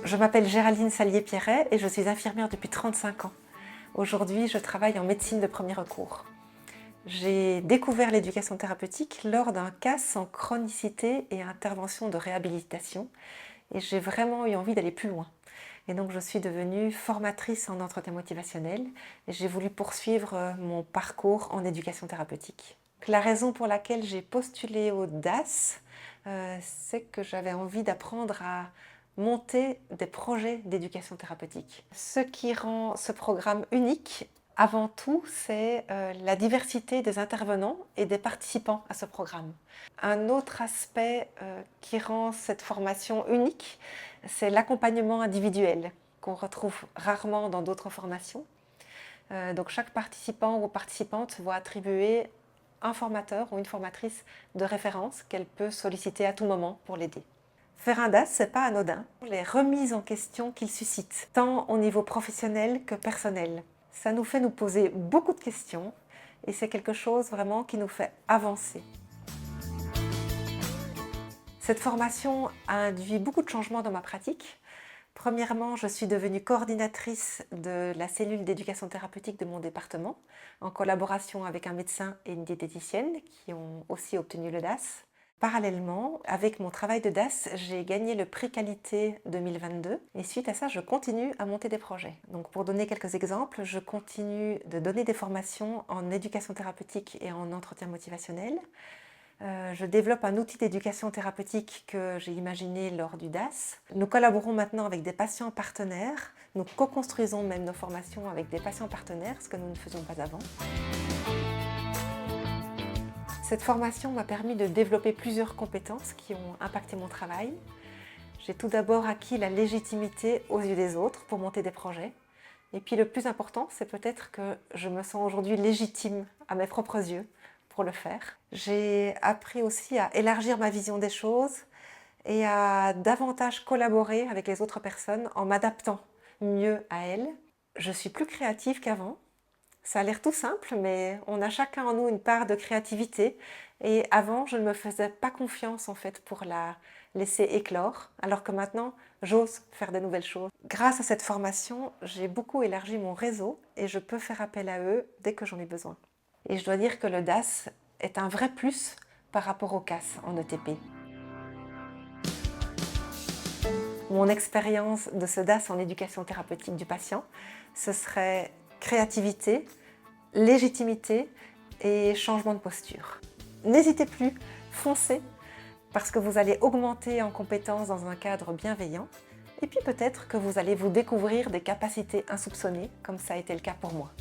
Je m'appelle Géraldine Sallier-Pierret et je suis infirmière depuis 35 ans. Aujourd'hui, je travaille en médecine de premier recours. J'ai découvert l'éducation thérapeutique lors d'un cas sans chronicité et intervention de réhabilitation et j'ai vraiment eu envie d'aller plus loin. Et donc je suis devenue formatrice en entretien motivationnel et j'ai voulu poursuivre mon parcours en éducation thérapeutique. La raison pour laquelle j'ai postulé au DAS, c'est que j'avais envie d'apprendre à monter des projets d'éducation thérapeutique. Ce qui rend ce programme unique, avant tout, c'est la diversité des intervenants et des participants à ce programme. Un autre aspect qui rend cette formation unique, c'est l'accompagnement individuel qu'on retrouve rarement dans d'autres formations. Donc chaque participant ou participante va attribuer un formateur ou une formatrice de référence qu'elle peut solliciter à tout moment pour l'aider. Faire un DAS, ce n'est pas anodin. Les remises en question qu'il suscite, tant au niveau professionnel que personnel, ça nous fait nous poser beaucoup de questions et c'est quelque chose vraiment qui nous fait avancer. Cette formation a induit beaucoup de changements dans ma pratique. Premièrement, je suis devenue coordinatrice de la cellule d'éducation thérapeutique de mon département, en collaboration avec un médecin et une diététicienne qui ont aussi obtenu le DAS. Parallèlement, avec mon travail de DAS, j'ai gagné le prix qualité 2022 et suite à ça, je continue à monter des projets. Donc pour donner quelques exemples, je continue de donner des formations en éducation thérapeutique et en entretien motivationnel. Je développe un outil d'éducation thérapeutique que j'ai imaginé lors du DAS. Nous collaborons maintenant avec des patients partenaires. Nous co-construisons même nos formations avec des patients partenaires, ce que nous ne faisions pas avant. Cette formation m'a permis de développer plusieurs compétences qui ont impacté mon travail. J'ai tout d'abord acquis la légitimité aux yeux des autres pour monter des projets. Et puis le plus important, c'est peut-être que je me sens aujourd'hui légitime à mes propres yeux pour le faire. J'ai appris aussi à élargir ma vision des choses et à davantage collaborer avec les autres personnes en m'adaptant mieux à elles. Je suis plus créative qu'avant. Ça a l'air tout simple, mais on a chacun en nous une part de créativité. Et avant, je ne me faisais pas confiance en fait pour la laisser éclore, alors que maintenant, j'ose faire de nouvelles choses. Grâce à cette formation, j'ai beaucoup élargi mon réseau et je peux faire appel à eux dès que j'en ai besoin. Et je dois dire que le DAS est un vrai plus par rapport au CAS en ETP. Mon expérience de ce DAS en éducation thérapeutique du patient, ce serait créativité, légitimité et changement de posture. N'hésitez plus, foncez, parce que vous allez augmenter en compétences dans un cadre bienveillant et puis peut-être que vous allez vous découvrir des capacités insoupçonnées, comme ça a été le cas pour moi.